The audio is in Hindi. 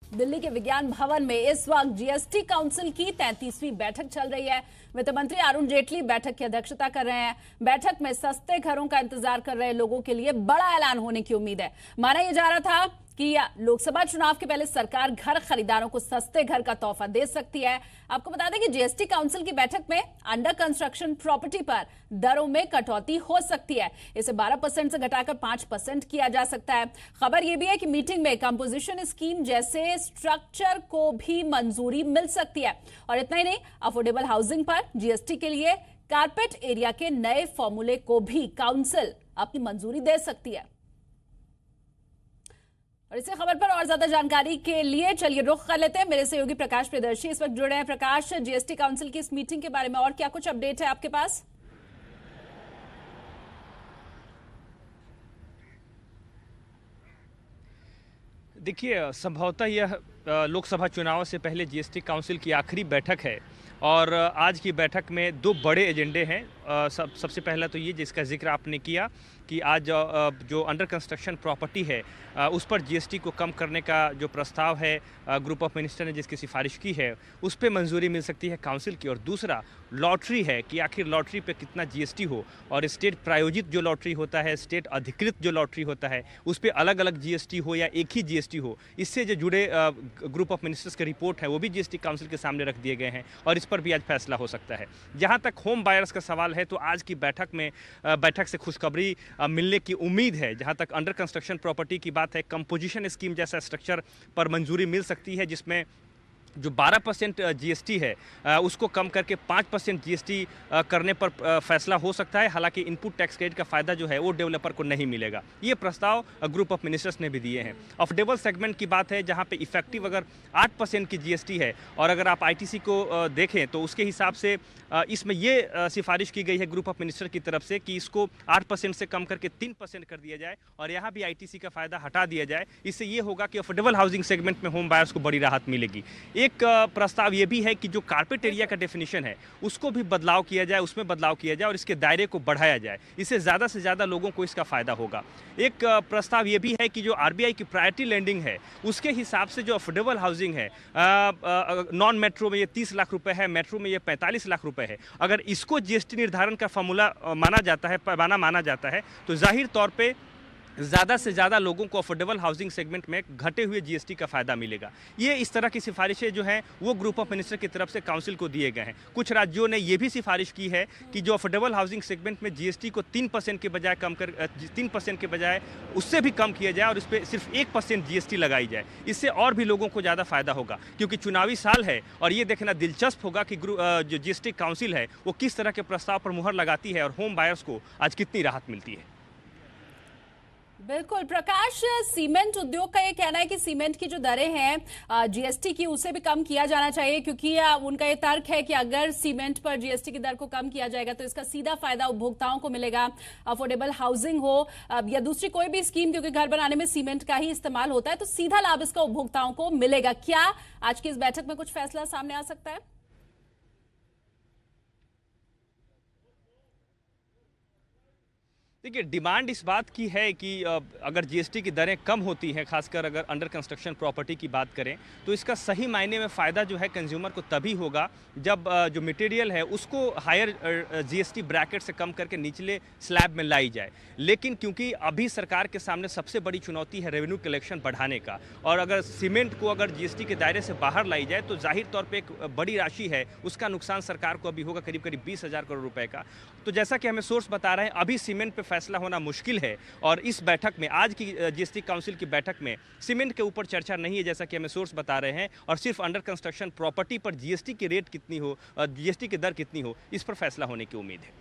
दिल्ली के विज्ञान भवन में इस वक्त जीएसटी काउंसिल की 33वीं बैठक चल रही है। वित्त मंत्री अरुण जेटली बैठक की अध्यक्षता कर रहे हैं। बैठक में सस्ते घरों का इंतजार कर रहे लोगों के लिए बड़ा ऐलान होने की उम्मीद है। माना यह जा रहा था कि लोकसभा चुनाव के पहले सरकार घर खरीदारों को सस्ते घर का तोहफा दे सकती है। आपको बता दें कि जीएसटी काउंसिल की बैठक में अंडर कंस्ट्रक्शन प्रॉपर्टी पर दरों में कटौती हो सकती है। इसे 12% से घटाकर 5% किया जा सकता है। खबर यह भी है कि मीटिंग में कंपोजिशन स्कीम जैसे स्ट्रक्चर को भी मंजूरी मिल सकती है। और इतना ही नहीं, अफोर्डेबल हाउसिंग पर जीएसटी के लिए कारपेट एरिया के नए फॉर्मूले को भी काउंसिल अपनी मंजूरी दे सकती है। और इसी खबर पर और ज्यादा जानकारी के लिए चलिए रुख कर लेते हैं। मेरे सहयोगी प्रकाश प्रियदर्शी इस वक्त जुड़े हैं। प्रकाश, जीएसटी काउंसिल की इस मीटिंग के बारे में और क्या कुछ अपडेट है आपके पास? देखिए, संभवतः यह लोकसभा चुनाव से पहले जीएसटी काउंसिल की आखिरी बैठक है और आज की बैठक में दो बड़े एजेंडे हैं। सबसे पहला तो ये जिसका जिक्र आपने किया कि आज जो अंडर कंस्ट्रक्शन प्रॉपर्टी है उस पर जीएसटी को कम करने का जो प्रस्ताव है ग्रुप ऑफ मिनिस्टर ने जिसकी सिफारिश की है उस पर मंजूरी मिल सकती है काउंसिल की। और दूसरा लॉटरी है कि आखिर लॉटरी पे कितना जीएसटी हो और स्टेट प्रायोजित जो लॉटरी होता है, स्टेट अधिकृत जो लॉटरी होता है उस पर अलग अलग जीएसटी हो या एक ही जीएसटी हो। इससे जो जुड़े ग्रुप ऑफ मिनिस्टर्स की रिपोर्ट है वो भी जीएसटी काउंसिल के सामने रख दिए गए हैं और इस पर भी आज फैसला हो सकता है। जहाँ तक होम बायर्स का सवाल है तो आज की बैठक से खुशखबरी मिलने की उम्मीद है। जहां तक अंडर कंस्ट्रक्शन प्रॉपर्टी की बात है, कंपोजिशन स्कीम जैसा स्ट्रक्चर पर मंजूरी मिल सकती है जिसमें जो 12% जीएसटी है उसको कम करके 5% जीएसटी करने पर फैसला हो सकता है। हालांकि इनपुट टैक्स क्रेडिट का फायदा जो है वो डेवलपर को नहीं मिलेगा। ये प्रस्ताव ग्रुप ऑफ मिनिस्टर्स ने भी दिए हैं। अफोर्डेबल सेगमेंट की बात है जहां पे इफेक्टिव अगर 8% की जीएसटी है और अगर आप आईटीसी को देखें तो उसके हिसाब से इसमें ये सिफारिश की गई है ग्रुप ऑफ मिनिस्टर की तरफ से कि इसको 8% से कम करके 3% कर दिया जाए और यहाँ भी आईटीसी का फायदा हटा दिया जाए। इससे ये होगा कि अफोर्डेबल हाउसिंग सेगमेंट में होम बायर्स को बड़ी राहत मिलेगी। एक प्रस्ताव ये भी है कि जो कारपेट एरिया का डेफिनेशन है उसको भी बदलाव किया जाए, उसमें बदलाव किया जाए और इसके दायरे को बढ़ाया जाए। इससे ज़्यादा से ज़्यादा लोगों को इसका फायदा होगा। एक प्रस्ताव ये भी है कि जो आरबीआई की प्रायोरिटी लैंडिंग है उसके हिसाब से जो अफोर्डेबल हाउसिंग है, नॉन मेट्रो में ये 30 लाख रुपए है, मेट्रो में ये 45 लाख रुपए है, अगर इसको जीएसटी निर्धारण का फॉर्मूला माना जाता है, पैमाना माना जाता है तो जाहिर तौर पे ज़्यादा से ज़्यादा लोगों को अफोर्डेबल हाउसिंग सेगमेंट में घटे हुए जीएसटी का फायदा मिलेगा। ये इस तरह की सिफारिशें जो हैं वो ग्रुप ऑफ मिनिस्टर की तरफ से काउंसिल को दिए गए हैं। कुछ राज्यों ने ये भी सिफारिश की है कि जो अफोर्डेबल हाउसिंग सेगमेंट में जीएसटी को 3% के बजाय 3% के बजाय उससे भी कम किया जाए और इस पर सिर्फ 1% जीएसटी लगाई जाए। इससे और भी लोगों को ज़्यादा फायदा होगा क्योंकि चुनावी साल है और ये देखना दिलचस्प होगा कि जो जीएसटी काउंसिल है वो किस तरह के प्रस्ताव पर मुहर लगाती है और होम बायर्स को आज कितनी राहत मिलती है। बिल्कुल प्रकाश, सीमेंट उद्योग का ये कहना है कि सीमेंट की जो दरें हैं जीएसटी की उसे भी कम किया जाना चाहिए क्योंकि उनका ये तर्क है कि अगर सीमेंट पर जीएसटी की दर को कम किया जाएगा तो इसका सीधा फायदा उपभोक्ताओं को मिलेगा। अफोर्डेबल हाउसिंग हो या दूसरी कोई भी स्कीम, क्योंकि घर बनाने में सीमेंट का ही इस्तेमाल होता है, तो सीधा लाभ इसका उपभोक्ताओं को मिलेगा। क्या आज की इस बैठक में कुछ फैसला सामने आ सकता है? देखिए, डिमांड इस बात की है कि अगर जीएसटी की दरें कम होती हैं, खासकर अगर अंडर कंस्ट्रक्शन प्रॉपर्टी की बात करें तो इसका सही मायने में फ़ायदा जो है कंज्यूमर को तभी होगा जब जो मटेरियल है उसको हायर जीएसटी ब्रैकेट से कम करके निचले स्लैब में लाई जाए। लेकिन क्योंकि अभी सरकार के सामने सबसे बड़ी चुनौती है रेवेन्यू कलेक्शन बढ़ाने का और अगर सीमेंट को अगर जीएसटी के दायरे से बाहर लाई जाए तो जाहिर तौर पर एक बड़ी राशि है, उसका नुकसान सरकार को अभी होगा करीब करीब 20,000 करोड़ रुपए का। तो जैसा कि हमें सोर्स बता रहे हैं अभी सीमेंट पे फैसला होना मुश्किल है और इस बैठक में, आज की जीएसटी काउंसिल की बैठक में सीमेंट के ऊपर चर्चा नहीं है जैसा कि हमें सोर्स बता रहे हैं और सिर्फ अंडर कंस्ट्रक्शन प्रॉपर्टी पर जीएसटी की रेट कितनी हो, जीएसटी की दर कितनी हो, इस पर फैसला होने की उम्मीद है।